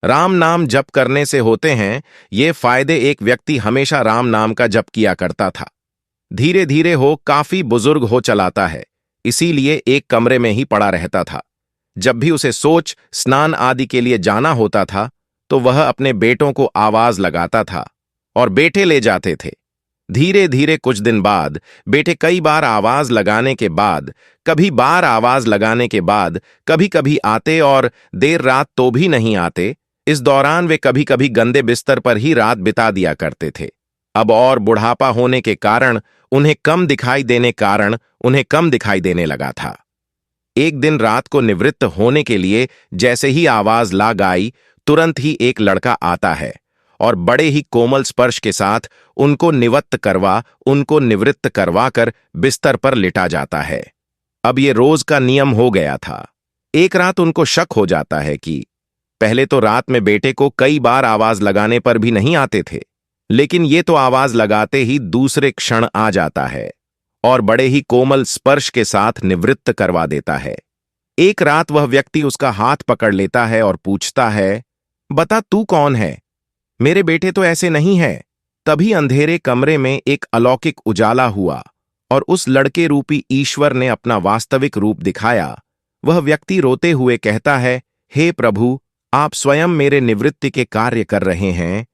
राम नाम जप करने से होते हैं ये फायदे। एक व्यक्ति हमेशा राम नाम का जप किया करता था। धीरे धीरे हो काफी बुजुर्ग हो चलाता है, इसीलिए एक कमरे में ही पड़ा रहता था। जब भी उसे सोच स्नान आदि के लिए जाना होता था तो वह अपने बेटों को आवाज लगाता था और बेटे ले जाते थे। धीरे धीरे कुछ दिन बाद बेटे कई बार आवाज लगाने के बाद, कभी बार आवाज लगाने के बाद कभी कभी आते और देर रात तो भी नहीं आते। इस दौरान वे कभी कभी गंदे बिस्तर पर ही रात बिता दिया करते थे। अब और बुढ़ापा होने के कारण उन्हें कम दिखाई देने लगा था। एक दिन रात को निवृत्त होने के लिए जैसे ही आवाज ला आई, तुरंत ही एक लड़का आता है और बड़े ही कोमल स्पर्श के साथ उनको निवृत्त करवाकर बिस्तर पर लिटा जाता है। अब ये रोज का नियम हो गया था। एक रात उनको शक हो जाता है कि पहले तो रात में बेटे को कई बार आवाज लगाने पर भी नहीं आते थे, लेकिन ये तो आवाज लगाते ही दूसरे क्षण आ जाता है और बड़े ही कोमल स्पर्श के साथ निवृत्त करवा देता है। एक रात वह व्यक्ति उसका हाथ पकड़ लेता है और पूछता है, बता तू कौन है? मेरे बेटे तो ऐसे नहीं है। तभी अंधेरे कमरे में एक अलौकिक उजाला हुआ और उस लड़के रूपी ईश्वर ने अपना वास्तविक रूप दिखाया। वह व्यक्ति रोते हुए कहता है, हे प्रभु, आप स्वयं मेरे निवृत्ति के कार्य कर रहे हैं।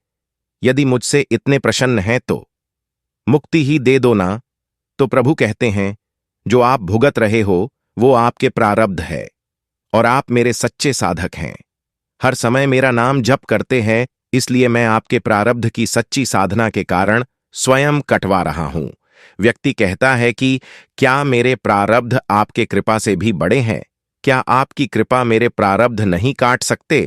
यदि मुझसे इतने प्रसन्न हैं तो मुक्ति ही दे दो ना। तो प्रभु कहते हैं, जो आप भुगत रहे हो वो आपके प्रारब्ध है और आप मेरे सच्चे साधक हैं। हर समय मेरा नाम जप करते हैं, इसलिए मैं आपके प्रारब्ध की सच्ची साधना के कारण स्वयं कटवा रहा हूं। व्यक्ति कहता है कि क्या मेरे प्रारब्ध आपके कृपा से भी बड़े हैं? क्या आपकी कृपा मेरे प्रारब्ध नहीं काट सकते?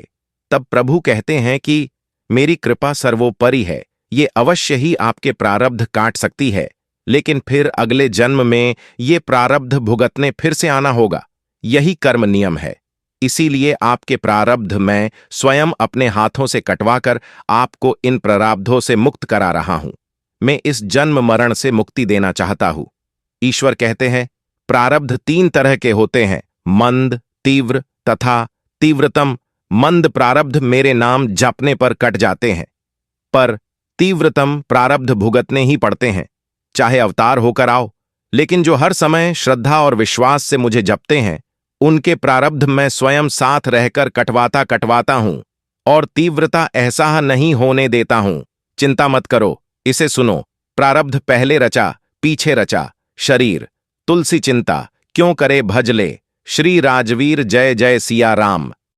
तब प्रभु कहते हैं कि मेरी कृपा सर्वोपरि है, ये अवश्य ही आपके प्रारब्ध काट सकती है, लेकिन फिर अगले जन्म में ये प्रारब्ध भुगतने फिर से आना होगा। यही कर्म नियम है। इसीलिए आपके प्रारब्ध मैं स्वयं अपने हाथों से कटवाकर आपको इन प्रारब्धों से मुक्त करा रहा हूं। मैं इस जन्म मरण से मुक्ति देना चाहता हूं। ईश्वर कहते हैं, प्रारब्ध 3 तरह के होते हैं, मंद, तीव्र तथा तीव्रतम। मंद प्रारब्ध मेरे नाम जपने पर कट जाते हैं, पर तीव्रतम प्रारब्ध भुगतने ही पड़ते हैं, चाहे अवतार होकर आओ। लेकिन जो हर समय श्रद्धा और विश्वास से मुझे जपते हैं, उनके प्रारब्ध मैं स्वयं साथ रहकर कटवाता हूं और तीव्रता एहसास नहीं होने देता हूं। चिंता मत करो, इसे सुनो। प्रारब्ध पहले रचा पीछे रचा शरीर, तुलसी चिंता क्यों करे भज ले। श्री राजवीर जय जय सिया राम।